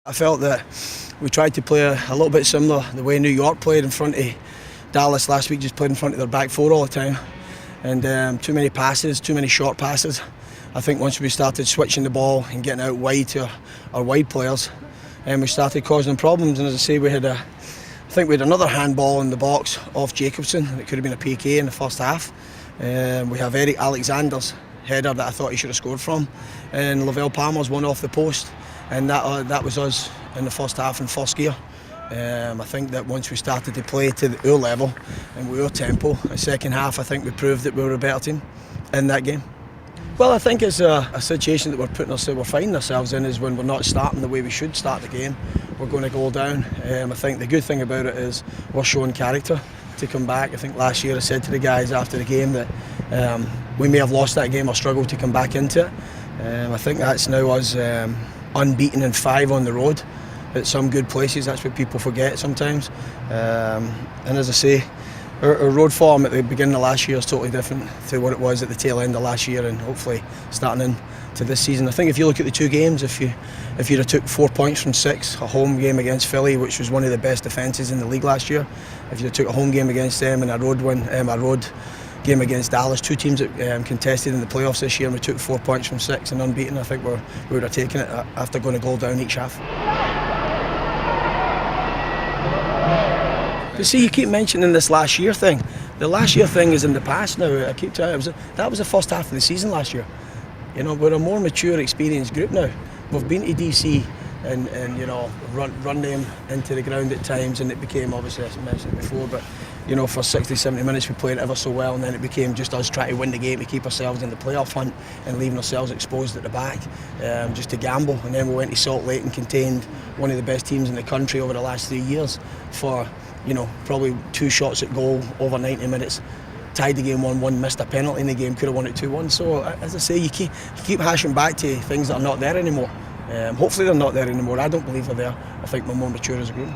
I felt that we tried to play a little bit similar the way New York played in front of Dallas last week, just played in front of their back four all the time. And too many passes, too many short passes. I think once we started switching the ball and getting out wide to our wide players, we started causing problems. And as I say, I think we had another handball in the box off Jacobson. It could have been a PK in the first half. We have Eric Alexander's header that I thought he should have scored from, and Lavelle Palmer's one off the post, and that was us in the first half in first gear. I think that once we started to play to our level and with our tempo, the second half I think we proved that we were a better team in that game. Well, I think it's a situation that we're finding ourselves in is when we're not starting the way we should start the game. We're going to go down. I think the good thing about it is we're showing character to come back. I think last year I said to the guys after the game that we may have lost that game or struggled to come back into it. I think that's now us unbeaten in 5 on the road at some good places. That's what people forget sometimes. And as I say, our road form at the beginning of last year is totally different to what it was at the tail end of last year, and hopefully starting into this season. I think if you look at the 2 games, if you'd have took 4 points from 6, a home game against Philly, which was one of the best defences in the league last year, if you'd have took a home game against them and a road game against Dallas, 2 teams that contested in the playoffs this year, and we took 4 points from 6 and unbeaten, I think we would have taken it after going a goal down each half. You see, you keep mentioning this last year thing. The last year thing is in the past now. I keep telling you, that was the first half of the season last year. You know, we're a more mature, experienced group now. We've been to DC and you know, run them into the ground at times, and it became, obviously, as I mentioned before, but you know, for 60, 70 minutes we played ever so well, and then it became just us trying to win the game to keep ourselves in the playoff hunt and leaving ourselves exposed at the back, just to gamble. And then we went to Salt Lake and contained one of the best teams in the country over the last 3 years for, you know, probably 2 shots at goal over 90 minutes. Tied the game 1-1, missed a penalty in the game, could have won it 2-1. So as I say, you keep hashing back to things that are not there anymore. Hopefully they're not there anymore. I don't believe they're there. I think we're more mature as a group.